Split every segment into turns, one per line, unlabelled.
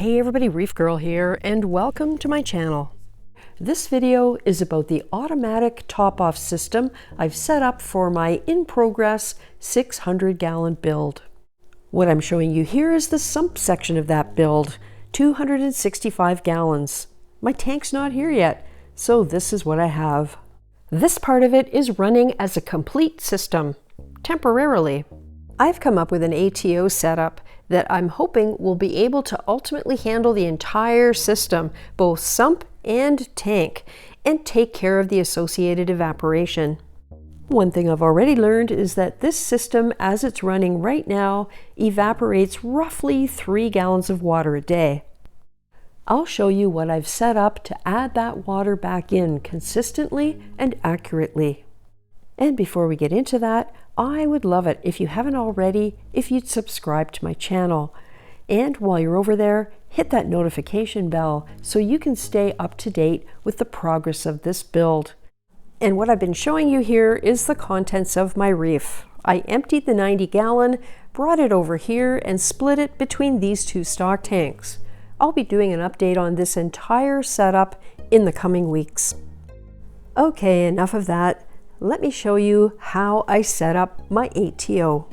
Hey everybody, Reefgrrl here, and welcome to my channel. This video is about the automatic top-off system I've set up for my in-progress 600-gallon build. What I'm showing you here is the sump section of that build, 265 gallons. My tank's not here yet, so this is what I have. This part of it is running as a complete system, temporarily. I've come up with an ATO setup that I'm hoping will be able to ultimately handle the entire system, both sump and tank, and take care of the associated evaporation. One thing I've already learned is that this system, as it's running right now, evaporates roughly 3 gallons of water a day. I'll show you what I've set up to add that water back in consistently and accurately. And before we get into that, I would love it if you haven't already, if you'd subscribe to my channel. And while you're over there, hit that notification bell so you can stay up to date with the progress of this build. And what I've been showing you here is the contents of my Reef. I emptied the 90-gallon, brought it over here, and split it between these two stock tanks. I'll be doing an update on this entire setup in the coming weeks. Okay, enough of that. Let me show you how I set up my ATO.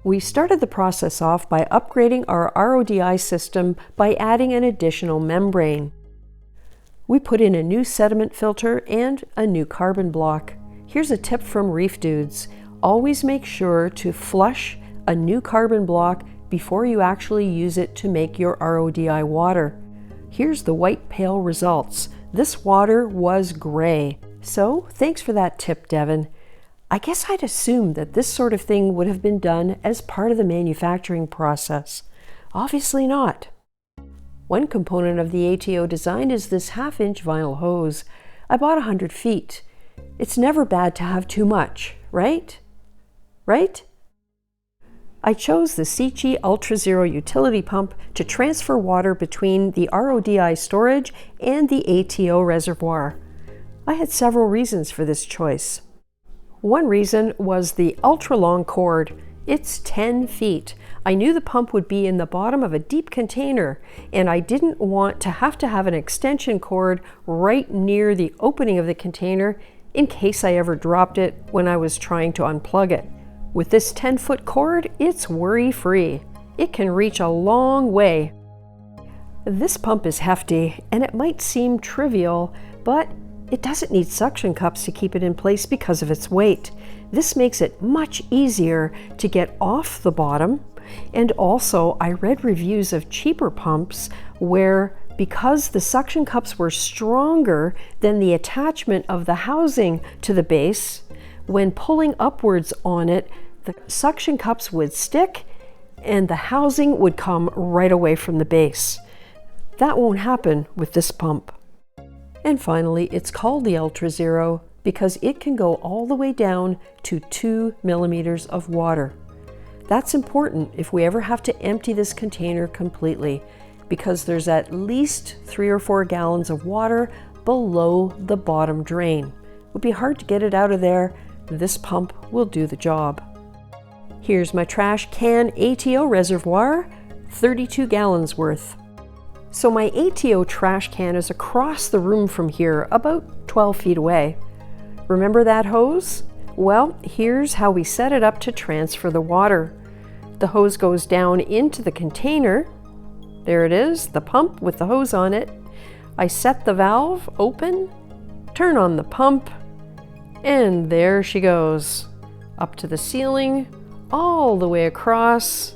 We started the process off by upgrading our RODI system by adding an additional membrane. We put in a new sediment filter and a new carbon block. Here's a tip from Reef dudes. Always make sure to flush a new carbon block before you actually use it to make your RODI water. Here's the white pale results. This water was gray. So, thanks for that tip, Devin. I guess I'd assumed that this sort of thing would have been done as part of the manufacturing process. Obviously not. One component of the ATO design is this 1/2-inch vinyl hose. I bought 100 feet. It's never bad to have too much, right? Right? I chose the Seachy Ultra Zero utility pump to transfer water between the RODI storage and the ATO reservoir. I had several reasons for this choice. One reason was the ultra-long cord. It's 10 feet. I knew the pump would be in the bottom of a deep container, and I didn't want to have an extension cord right near the opening of the container in case I ever dropped it when I was trying to unplug it. With this 10-foot cord, it's worry-free. It can reach a long way. This pump is hefty, and it might seem trivial, but it doesn't need suction cups to keep it in place because of its weight. This makes it much easier to get off the bottom. And also, I read reviews of cheaper pumps where, because the suction cups were stronger than the attachment of the housing to the base, when pulling upwards on it, the suction cups would stick and the housing would come right away from the base. That won't happen with this pump. And finally, it's called the Ultra Zero because it can go all the way down to 2 millimeters of water. That's important if we ever have to empty this container completely, because there's at least 3 or 4 gallons of water below the bottom drain. It would be hard to get it out of there. This pump will do the job. Here's my trash can ATO reservoir, 32 gallons worth. So my ATO trash can is across the room from here, about 12 feet away. Remember that hose? Well, here's how we set it up to transfer the water. The hose goes down into the container. There it is, the pump with the hose on it. I set the valve open, turn on the pump, and there she goes. Up to the ceiling, all the way across,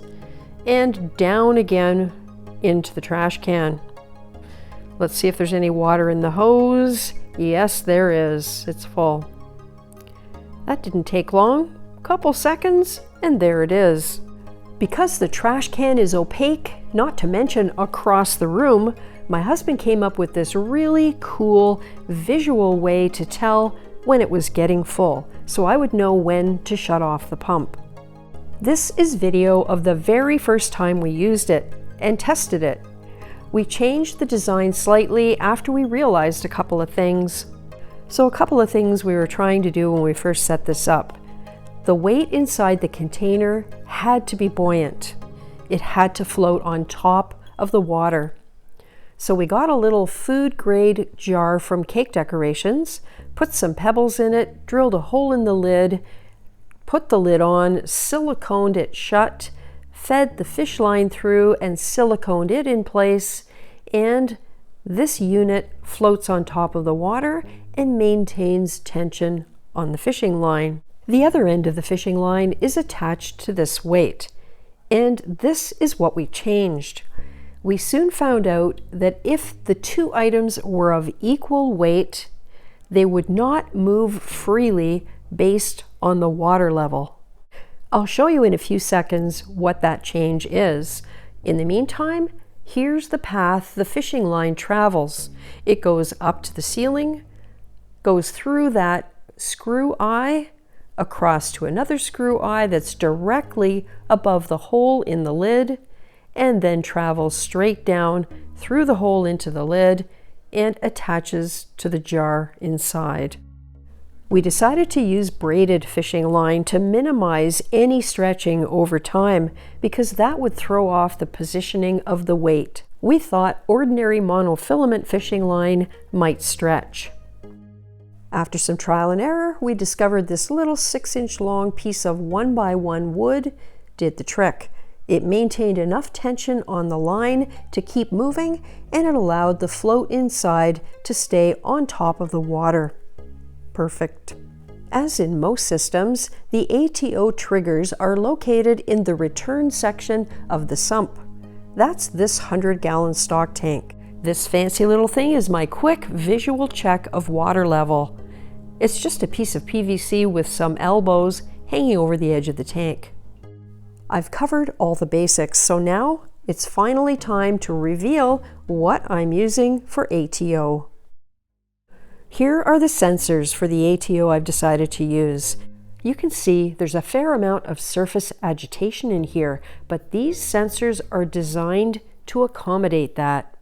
and down again into the trash can. Let's see if there's any water in the hose. Yes, there is. It's full. That didn't take long. Couple seconds, and there it is. Because the trash can is opaque, not to mention across the room, my husband came up with this really cool visual way to tell when it was getting full, so I would know when to shut off the pump. This is video of the very first time we used it and tested it. We changed the design slightly after we realized a couple of things. So a couple of things we were trying to do when we first set this up. The weight inside the container had to be buoyant. It had to float on top of the water. So we got a little food grade jar from Cake Decorations, put some pebbles in it, drilled a hole in the lid, put the lid on, siliconed it shut, fed the fish line through and siliconed it in place, and this unit floats on top of the water and maintains tension on the fishing line. The other end of the fishing line is attached to this weight, and this is what we changed. We soon found out that if the two items were of equal weight, they would not move freely based on the water level. I'll show you in a few seconds what that change is. In the meantime, here's the path the fishing line travels. It goes up to the ceiling, goes through that screw eye, across to another screw eye that's directly above the hole in the lid, and then travels straight down through the hole into the lid and attaches to the jar inside. We decided to use braided fishing line to minimize any stretching over time because that would throw off the positioning of the weight. We thought ordinary monofilament fishing line might stretch. After some trial and error, we discovered this little 6-inch long piece of 1x1 wood did the trick. It maintained enough tension on the line to keep moving, and it allowed the float inside to stay on top of the water. Perfect. As in most systems, the ATO triggers are located in the return section of the sump. That's this 100-gallon stock tank. This fancy little thing is my quick visual check of water level. It's just a piece of PVC with some elbows hanging over the edge of the tank. I've covered all the basics, so now it's finally time to reveal what I'm using for ATO. Here are the sensors for the ATO I've decided to use. You can see there's a fair amount of surface agitation in here, but these sensors are designed to accommodate that.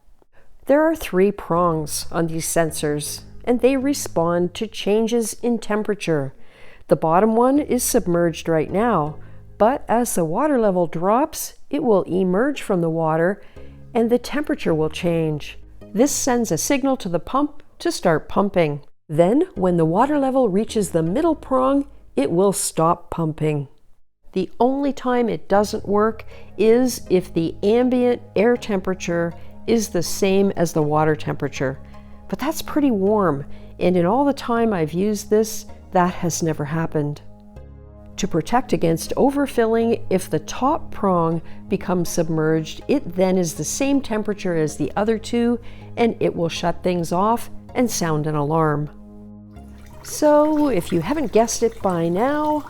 There are 3 prongs on these sensors, and they respond to changes in temperature. The bottom one is submerged right now, but as the water level drops, it will emerge from the water and the temperature will change. This sends a signal to the pump to start pumping. Then, when the water level reaches the middle prong, it will stop pumping. The only time it doesn't work is if the ambient air temperature is the same as the water temperature. But that's pretty warm, and in all the time I've used this, that has never happened. To protect against overfilling, if the top prong becomes submerged, it then is the same temperature as the other two, and it will shut things off and sound an alarm. So, if you haven't guessed it by now,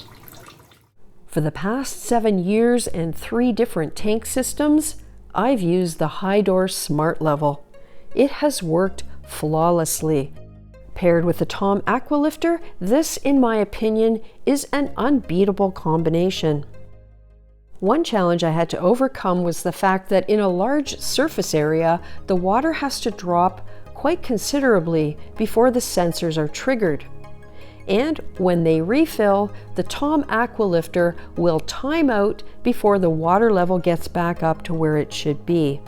for the past 7 years and 3 different tank systems, I've used the Hydor Smart Level. It has worked flawlessly. Paired with the Tom Aqualifter, this, in my opinion, is an unbeatable combination. One challenge I had to overcome was the fact that in a large surface area, the water has to drop quite considerably before the sensors are triggered. And when they refill, the Tom Aqualifter will time out before the water level gets back up to where it should be.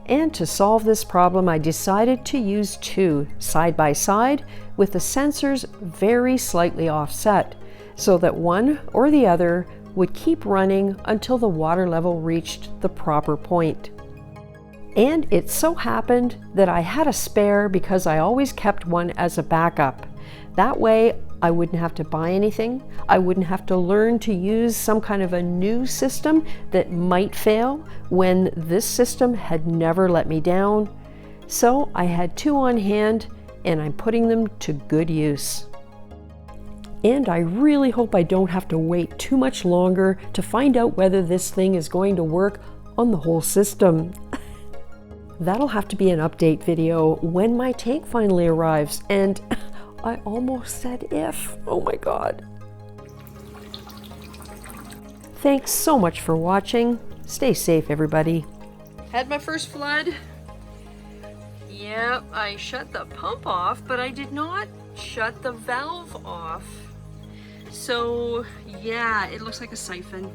And to solve this problem, I decided to use 2 side by side with the sensors very slightly offset, so that one or the other would keep running until the water level reached the proper point. And it so happened that I had a spare because I always kept one as a backup. That way I wouldn't have to buy anything. I wouldn't have to learn to use some kind of a new system that might fail when this system had never let me down. So I had 2 on hand, and I'm putting them to good use. And I really hope I don't have to wait too much longer to find out whether this thing is going to work on the whole system. That'll have to be an update video when my tank finally arrives, and I almost said if. Oh my God. Thanks so much for watching. Stay safe, everybody. Had my first flood. Yeah, I shut the pump off, but I did not shut the valve off. So yeah, it looks like a siphon.